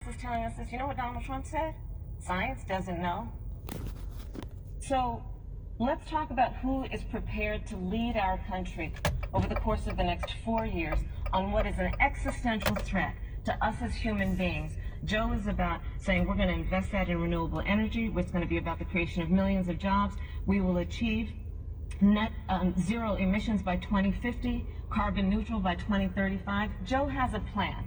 is telling us this. You know what Donald Trump said? Science doesn't know. So let's talk about who is prepared to lead our country over the course of the next 4 years on what is an existential threat to us as human beings. Joe is about saying we're going to invest that in renewable energy. It's going to be about the creation of millions of jobs. We will achieve net zero emissions by 2050, carbon neutral by 2035. Joe has a plan.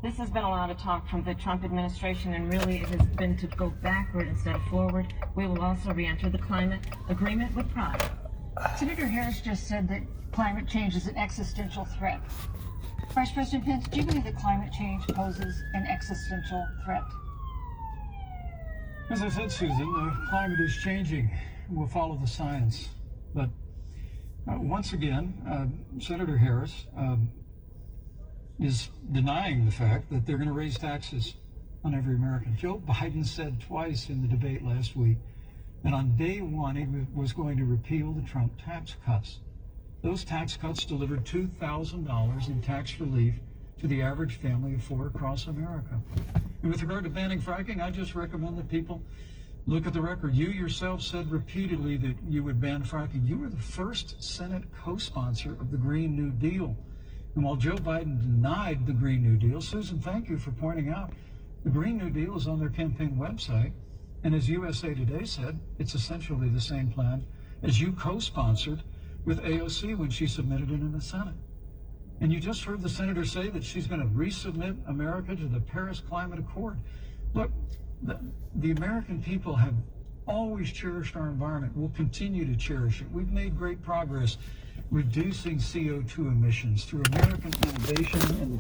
This has been a lot of talk from the Trump administration, and really it has been to go backward instead of forward. We will also re-enter the climate agreement with pride. Senator Harris just said that climate change is an existential threat. Vice President Pence, do you believe that climate change poses an existential threat? As I said, Susan, the climate is changing. We'll follow the science. But once again, Senator Harris is denying the fact that they're going to raise taxes on every American. Joe Biden said twice in the debate last week that on day one he was going to repeal the Trump tax cuts. Those tax cuts delivered $2,000 in tax relief to the average family of four across America. And with regard to banning fracking, I just recommend that people look at the record. You yourself said repeatedly that you would ban fracking. You were the first Senate co-sponsor of the Green New Deal. And while Joe Biden denied the Green New Deal, Susan, thank you for pointing out, the Green New Deal is on their campaign website. And as USA Today said, it's essentially the same plan as you co-sponsored with AOC when she submitted it in the Senate. And you just heard the senator say that she's going to resubmit America to the Paris Climate Accord. Look, the American people have always cherished our environment. We'll continue to cherish it. We've made great progress reducing CO2 emissions through American innovation and